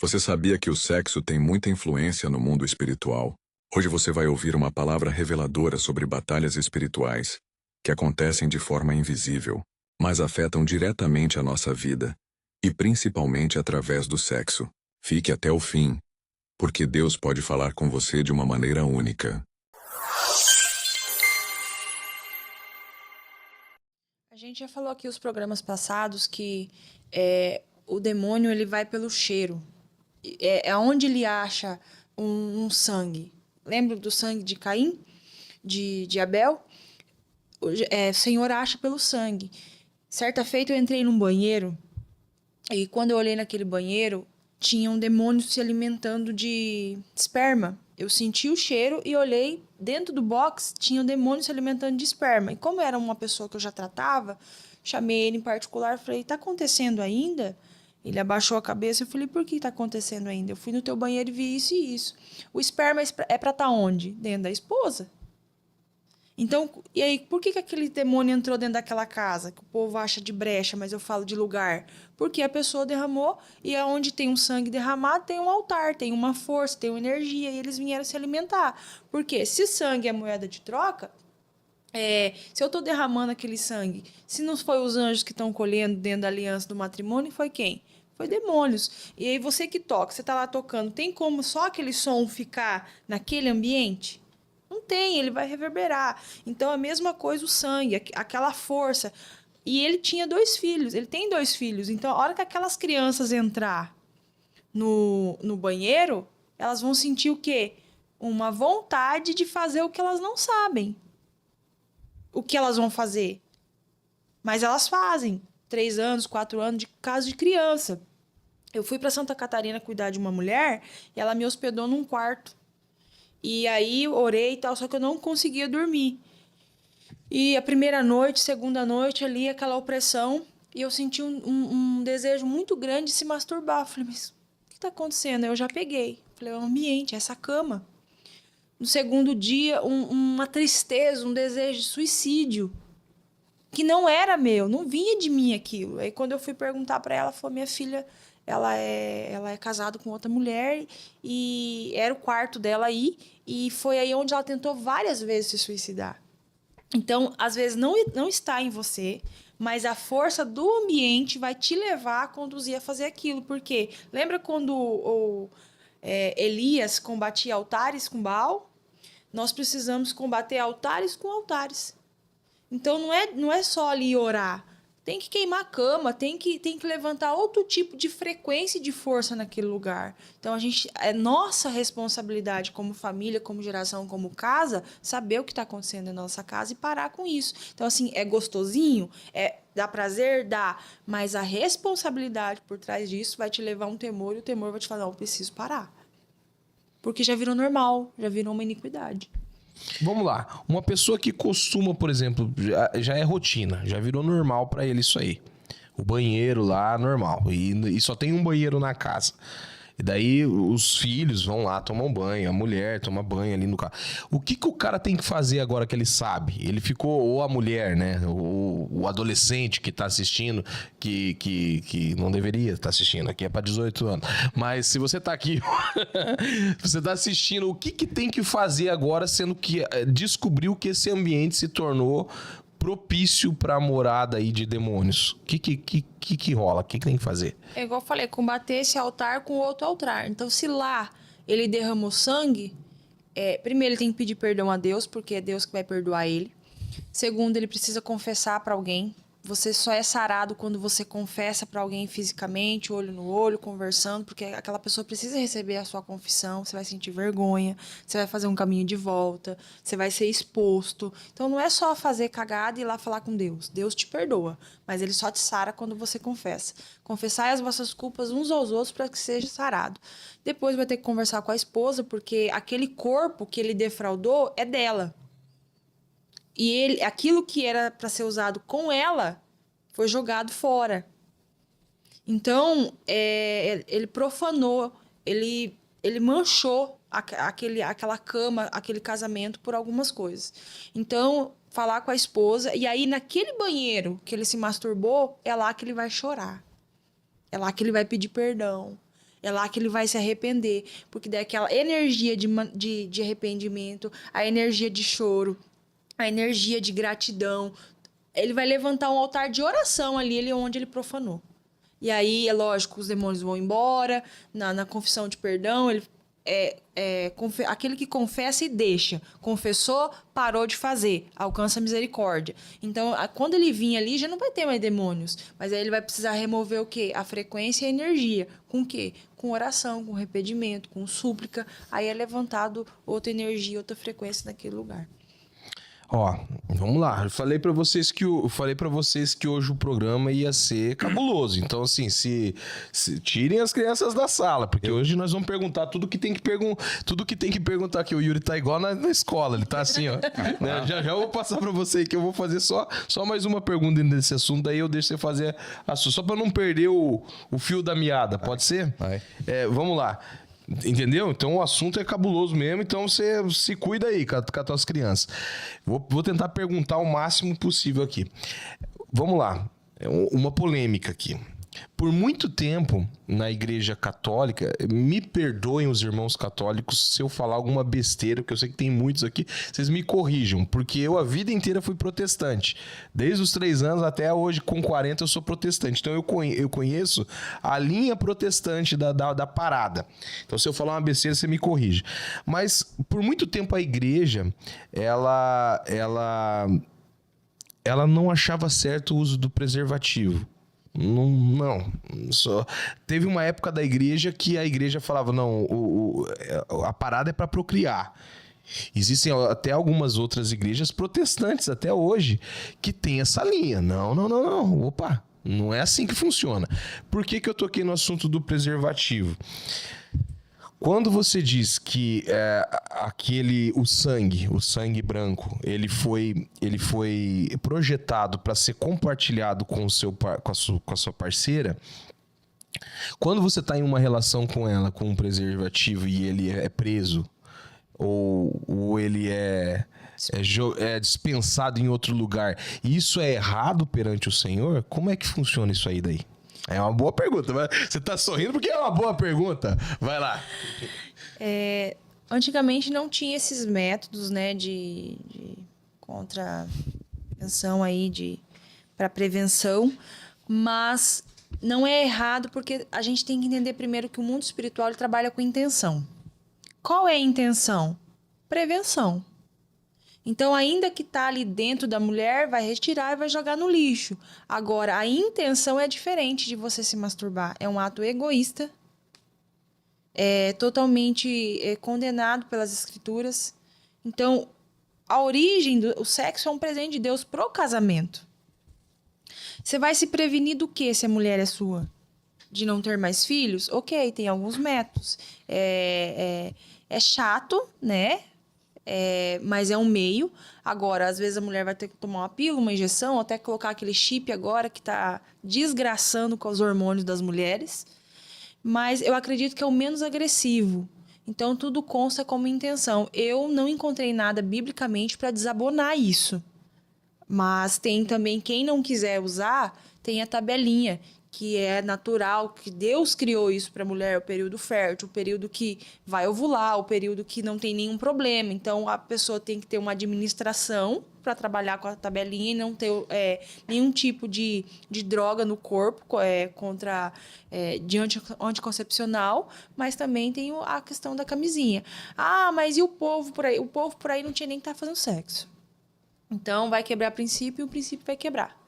Você sabia que o sexo tem muita influência no mundo espiritual? Hoje você vai ouvir uma palavra reveladora sobre batalhas espirituais, que acontecem de forma invisível, mas afetam diretamente a nossa vida, e principalmente através do sexo. Fique até o fim, porque Deus pode falar com você de uma maneira única. A gente já falou aqui os programas passados que o demônio ele vai pelo cheiro. É onde ele acha um sangue. Lembra do sangue de Caim? De Abel? O Senhor acha pelo sangue. Certa feita eu entrei num banheiro e quando eu olhei naquele banheiro, tinha um demônio se alimentando de esperma. Eu senti o cheiro e olhei dentro do box, tinha um demônio se alimentando de esperma. E como era uma pessoa que eu já tratava, chamei ele em particular, falei: "Tá acontecendo ainda?" Ele abaixou a cabeça, eu falei: "Por que tá acontecendo ainda? Eu fui no teu banheiro e vi isso e isso." O esperma é pra estar onde? Dentro da esposa. Então, e aí, por que aquele demônio entrou dentro daquela casa? Que o povo acha de brecha, mas eu falo de lugar. Porque a pessoa derramou, e aonde tem um sangue derramado, tem um altar, tem uma força, tem uma energia, e eles vieram se alimentar. Porque se sangue é moeda de troca, se eu estou derramando aquele sangue, se não foi os anjos que estão colhendo dentro da aliança do matrimônio, foi quem? Foi demônios. E aí você que toca, você está lá tocando, tem como só aquele som ficar naquele ambiente? Não tem, ele vai reverberar. Então, a mesma coisa o sangue, aquela força. E ele tinha 2 filhos, ele tem 2 filhos. Então, a hora que aquelas crianças entrar no banheiro, elas vão sentir o quê? Uma vontade de fazer o que elas não sabem. O que elas vão fazer? Mas elas fazem. 3 anos, 4 anos, de caso de criança. Eu fui para Santa Catarina cuidar de uma mulher e ela me hospedou num quarto. E aí orei e tal, só que eu não conseguia dormir. E a primeira noite, segunda noite ali, aquela opressão, e eu senti um desejo muito grande de se masturbar. Falei: "Mas o que está acontecendo?" Eu já peguei. Falei: "É o ambiente, é essa cama." No segundo dia, uma tristeza, um desejo de suicídio, que não era meu, não vinha de mim aquilo. Aí quando eu fui perguntar para ela, ela falou: "Minha filha, ela é casada com outra mulher e era o quarto dela aí, e foi aí onde ela tentou várias vezes se suicidar." Então, às vezes não está em você, mas a força do ambiente vai te levar a conduzir a fazer aquilo. Porque lembra quando Elias combatia altares com Baal? Nós precisamos combater altares com altares. Então não é só ali orar. Tem que queimar a cama, tem que levantar outro tipo de frequência e de força naquele lugar. Então é nossa responsabilidade como família, como geração, como casa, saber o que está acontecendo na nossa casa e parar com isso. Então, assim, é gostosinho, dá prazer, dá, mas a responsabilidade por trás disso vai te levar a um temor, e o temor vai te falar: "Não, eu preciso parar." Porque já virou normal, já virou uma iniquidade. Vamos lá. Uma pessoa que costuma, por exemplo, já é rotina, já virou normal pra ele isso aí. O banheiro lá, normal. E só tem um banheiro na casa. E daí os filhos vão lá, tomam banho, a mulher toma banho ali no carro. O que o cara tem que fazer agora que ele sabe? Ele ficou, ou a mulher, né? O adolescente que tá assistindo, que não deveria estar assistindo, aqui é pra 18 anos. Mas se você tá aqui, você tá assistindo, o que tem que fazer agora, sendo que descobriu que esse ambiente se tornou propício pra morada aí de demônios? O que rola? O que tem que fazer? É igual eu falei, combater esse altar com outro altar. Então, se lá ele derramou sangue, primeiro ele tem que pedir perdão a Deus, porque é Deus que vai perdoar ele. Segundo, ele precisa confessar para alguém. Você só é sarado quando você confessa para alguém fisicamente, olho no olho, conversando, porque aquela pessoa precisa receber a sua confissão. Você vai sentir vergonha, você vai fazer um caminho de volta, você vai ser exposto. Então não é só fazer cagada e ir lá falar com Deus. Deus te perdoa, mas ele só te sara quando você confessa. Confessai as vossas culpas uns aos outros para que seja sarado. Depois vai ter que conversar com a esposa, porque aquele corpo que ele defraudou é dela. E aquilo que era para ser usado com ela foi jogado fora. Então, ele profanou, ele manchou aquela cama, aquele casamento por algumas coisas. Então, falar com a esposa, e aí naquele banheiro que ele se masturbou, é lá que ele vai chorar. É lá que ele vai pedir perdão. É lá que ele vai se arrepender, porque daí aquela energia de arrependimento, a energia de choro, a energia de gratidão, ele vai levantar um altar de oração ali onde ele profanou. E aí, é lógico, os demônios vão embora, na confissão de perdão, aquele que confessa e deixa. Confessou, parou de fazer, alcança a misericórdia. Então, quando ele vir ali, já não vai ter mais demônios. Mas aí ele vai precisar remover o quê? A frequência e a energia. Com o quê? Com oração, com arrependimento, com súplica. Aí é levantado outra energia, outra frequência naquele lugar. Ó, vamos lá. Eu falei pra vocês que hoje o programa ia ser cabuloso. Então, assim, se tirem as crianças da sala, porque hoje nós vamos perguntar tudo que tem que perguntar aqui. O Yuri tá igual na escola, ele tá assim, ó. Né? Já vou passar pra você que eu vou fazer só mais uma pergunta nesse assunto, daí eu deixo você fazer a sua, só pra não perder o fio da meada, pode ser? Vai. Vamos lá. Entendeu? Então o assunto é cabuloso mesmo, então você se cuida aí com as tuas crianças. Vou tentar perguntar o máximo possível aqui. Vamos lá, uma polêmica aqui. Por muito tempo, na Igreja Católica, me perdoem os irmãos católicos se eu falar alguma besteira, porque eu sei que tem muitos aqui, vocês me corrijam, porque eu a vida inteira fui protestante. Desde os 3 anos até hoje, com 40, eu sou protestante. Então eu conheço a linha protestante da parada. Então se eu falar uma besteira, você me corrige. Mas por muito tempo a Igreja, ela não achava certo o uso do preservativo. Não. Só teve uma época da igreja que a igreja falava, não, a parada é para procriar. Existem até algumas outras igrejas protestantes até hoje que tem essa linha. Não. Opa, não é assim que funciona. Por que eu toquei no assunto do preservativo? Quando você diz que o sangue branco, ele foi projetado para ser compartilhado com a sua parceira, quando você está em uma relação com ela, com um preservativo, e ele é preso, ou ele é dispensado em outro lugar, e isso é errado perante o Senhor, como é que funciona isso aí daí? É uma boa pergunta. Você tá sorrindo porque é uma boa pergunta. Vai lá. Antigamente não tinha esses métodos, né, de contravenção aí, para prevenção, mas não é errado porque a gente tem que entender primeiro que o mundo espiritual ele trabalha com intenção. Qual é a intenção? Prevenção. Então, ainda que tá ali dentro da mulher, vai retirar e vai jogar no lixo. Agora, a intenção é diferente de você se masturbar. É um ato egoísta, é totalmente condenado pelas escrituras. Então, a origem do sexo é um presente de Deus pro casamento. Você vai se prevenir do quê se a mulher é sua? De não ter mais filhos? Ok, tem alguns métodos. É chato, né? Mas é um meio. Agora, às vezes a mulher vai ter que tomar uma pílula, uma injeção, ou até colocar aquele chip agora que tá desgraçando com os hormônios das mulheres. Mas eu acredito que é o menos agressivo. Então, tudo consta como intenção. Eu não encontrei nada biblicamente para desabonar isso. Mas tem também, quem não quiser usar, tem a tabelinha, que é natural, que Deus criou isso para a mulher, o período fértil, o período que vai ovular, o período que não tem nenhum problema. Então, a pessoa tem que ter uma administração para trabalhar com a tabelinha e não ter nenhum tipo de droga no corpo anticoncepcional, mas também tem a questão da camisinha. Ah, mas e o povo por aí? O povo por aí não tinha nem que estar fazendo sexo. Então, vai quebrar princípio e o princípio vai quebrar.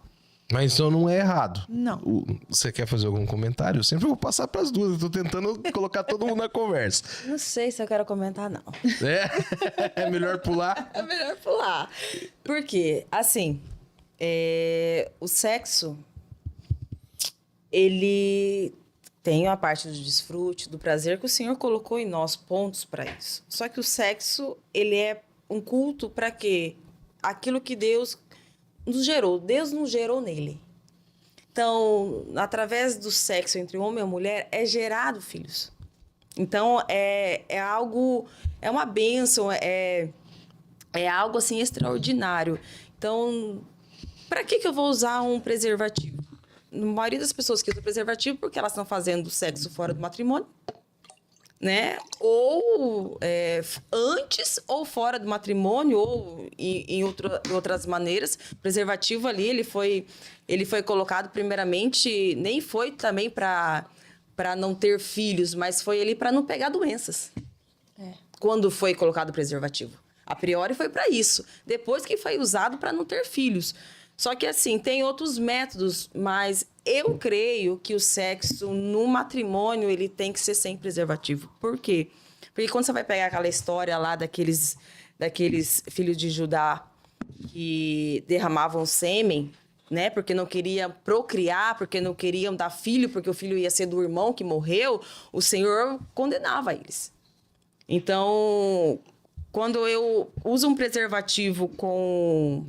Mas então não é errado. Não. Você quer fazer algum comentário? Eu sempre vou passar para as duas. Eu tô tentando colocar todo mundo na conversa. Não sei se eu quero comentar, não. É melhor pular? É melhor pular. Por quê? Assim, o sexo, ele tem a parte do desfrute, do prazer que o Senhor colocou em nós pontos para isso. Só que o sexo, ele é um culto para quê? Aquilo que Deus nos gerou. Deus nos gerou nele. Então, através do sexo entre o homem e a mulher, é gerado filhos. Então, é algo, é uma bênção, é algo assim extraordinário. Então, para que eu vou usar um preservativo? A maioria das pessoas que usam preservativo porque elas estão fazendo sexo fora do matrimônio, né? Ou antes ou fora do matrimônio, ou em outras maneiras. O preservativo ali, ele foi colocado primeiramente, nem foi também para não ter filhos, mas foi ali para não pegar doenças. Quando foi colocado o preservativo. A priori foi para isso. Depois que foi usado para não ter filhos. Só que assim, tem outros métodos, mas eu creio que o sexo no matrimônio ele tem que ser sem preservativo. Por quê? Porque quando você vai pegar aquela história lá daqueles filhos de Judá que derramavam sêmen, né? Porque não queriam procriar, porque não queriam dar filho, porque o filho ia ser do irmão que morreu, o Senhor condenava eles. Então, quando eu uso um preservativo com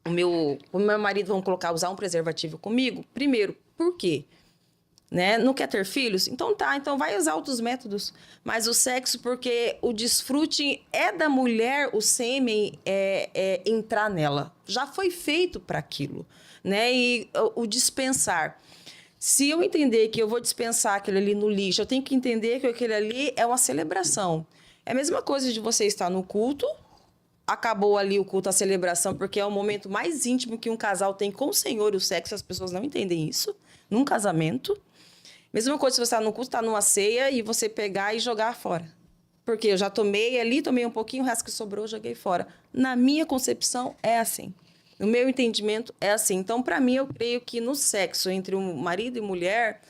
o meu marido, vamos usar um preservativo comigo, primeiro, por quê? Né? Não quer ter filhos? Então vai usar outros métodos. Mas o sexo, porque o desfrute é da mulher, o sêmen é entrar nela. Já foi feito para aquilo, né? E o dispensar. Se eu entender que eu vou dispensar aquele ali no lixo, eu tenho que entender que aquele ali é uma celebração. É a mesma coisa de você estar no culto, acabou ali o culto, a celebração, porque é o momento mais íntimo que um casal tem com o Senhor, o sexo, as pessoas não entendem isso, num casamento. Mesma coisa se você está no culto, está numa ceia e você pegar e jogar fora. Porque eu já tomei ali, tomei um pouquinho, o resto que sobrou, joguei fora. Na minha concepção, é assim. No meu entendimento, é assim. Então, para mim, eu creio que no sexo entre um marido e mulher,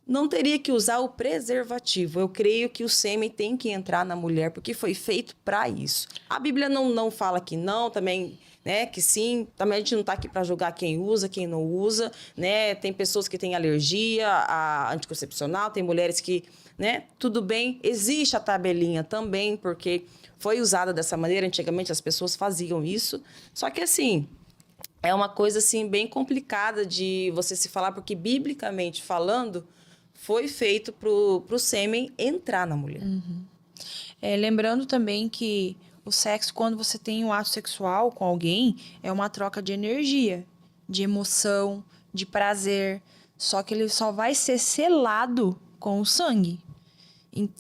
não teria que usar o preservativo. Eu creio que o sêmen tem que entrar na mulher, porque foi feito para isso. A Bíblia não fala que não, também, né, que sim. Também a gente não está aqui para julgar quem usa, quem não usa, né? Tem pessoas que têm alergia a anticoncepcional, tem mulheres que, né, tudo bem. Existe a tabelinha também, porque foi usada dessa maneira. Antigamente as pessoas faziam isso. Só que assim, é uma coisa assim bem complicada de você se falar, porque biblicamente falando, foi feito para o sêmen entrar na mulher. Uhum. Lembrando também que o sexo, quando você tem um ato sexual com alguém, é uma troca de energia, de emoção, de prazer. Só que ele só vai ser selado com o sangue.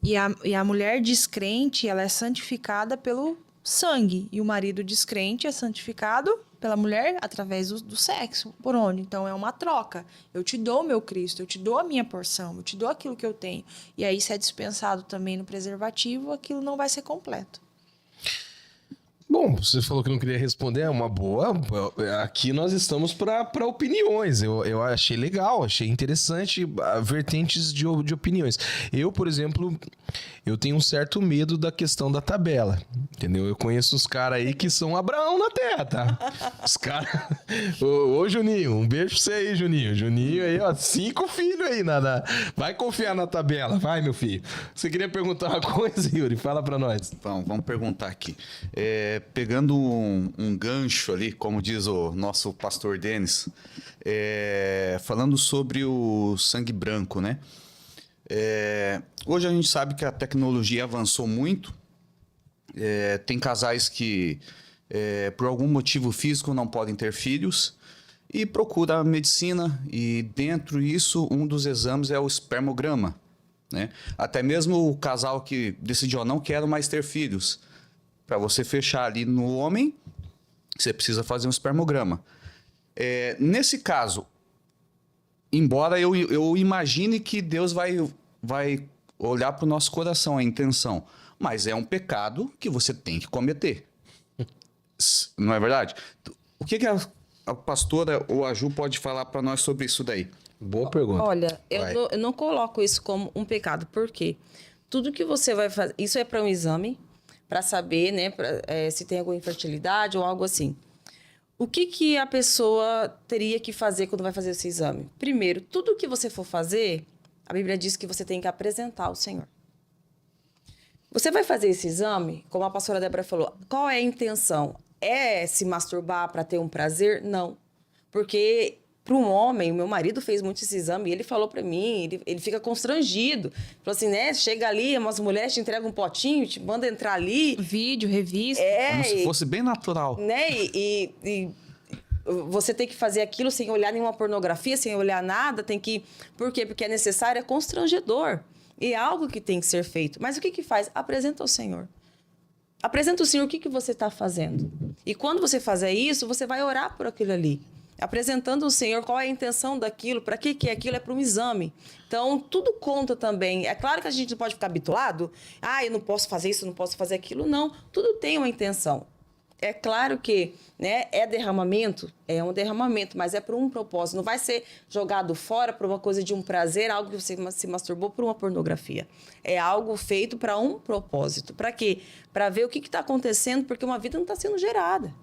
E a mulher descrente, ela é santificada pelo sangue. E o marido descrente é santificado pela mulher através do sexo. Por onde? Então, é uma troca. Eu te dou o meu Cristo, eu te dou a minha porção, eu te dou aquilo que eu tenho. E aí, se é dispensado também no preservativo, aquilo não vai ser completo. Bom, você falou que não queria responder, é uma boa. Aqui nós estamos para opiniões. Eu achei legal, achei interessante, vertentes de opiniões. Eu, por exemplo, eu tenho um certo medo da questão da tabela, entendeu? Eu conheço uns caras aí que são Abraão na terra, tá? Os caras... Ô, Juninho, um beijo pra você aí, Juninho. Juninho aí, ó, 5 filhos aí, vai confiar na tabela, vai, meu filho. Você queria perguntar uma coisa, Yuri? Fala pra nós. Vamos perguntar aqui. Pegando um gancho ali, como diz o nosso pastor Denis, falando sobre o sangue branco, né? Hoje a gente sabe que a tecnologia avançou muito. Tem casais que, por algum motivo físico, não podem ter filhos e procura a medicina, e dentro disso, um dos exames é o espermograma, né? Até mesmo o casal que decidiu, não quero mais ter filhos. Para você fechar ali no homem, você precisa fazer um espermograma. Nesse caso, embora eu imagine que Deus vai olhar para o nosso coração, a intenção, mas é um pecado que você tem que cometer. Não é verdade? O que a pastora ou a Ju pode falar para nós sobre isso daí? Boa pergunta. Olha, eu não coloco isso como um pecado, porque tudo que você vai fazer... Isso é para um exame, para saber, né, se tem alguma infertilidade ou algo assim. O que a pessoa teria que fazer quando vai fazer esse exame? Primeiro, tudo que você for fazer, a Bíblia diz que você tem que apresentar ao Senhor. Você vai fazer esse exame, como a pastora Débora falou, qual é a intenção? É se masturbar para ter um prazer? Não. Porque... Para um homem, meu marido fez muito esse exame e ele falou para mim, ele fica constrangido. Falou assim, né? Chega ali, umas mulheres te entregam um potinho, te manda entrar ali. Vídeo, revista. Como se fosse bem natural. Né? você tem que fazer aquilo sem olhar nenhuma pornografia, sem olhar nada, tem que... Por quê? Porque é necessário, é constrangedor. E é algo que tem que ser feito. Mas o que faz? Apresenta ao Senhor. Apresenta ao Senhor o que você está fazendo. E quando você fizer isso, você vai orar por aquilo ali. Apresentando ao Senhor qual é a intenção daquilo, para que é aquilo, é para um exame. Então, tudo conta também. É claro que a gente não pode ficar habituado. Eu não posso fazer isso, não posso fazer aquilo. Não, tudo tem uma intenção. É claro que, né, é derramamento, é um derramamento, mas é por um propósito. Não vai ser jogado fora por uma coisa de um prazer, algo que você se masturbou por uma pornografia. É algo feito para um propósito. Para quê? Para ver o que está acontecendo, porque uma vida não está sendo gerada.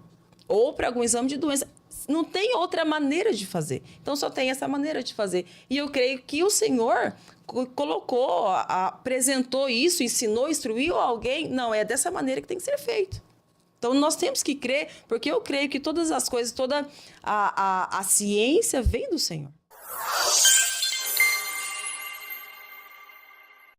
Ou para algum exame de doença. Não tem outra maneira de fazer. Então, só tem essa maneira de fazer. E eu creio que o Senhor colocou, apresentou isso, ensinou, instruiu alguém. Não, é dessa maneira que tem que ser feito. Então, nós temos que crer, porque eu creio que todas as coisas, toda a ciência vem do Senhor.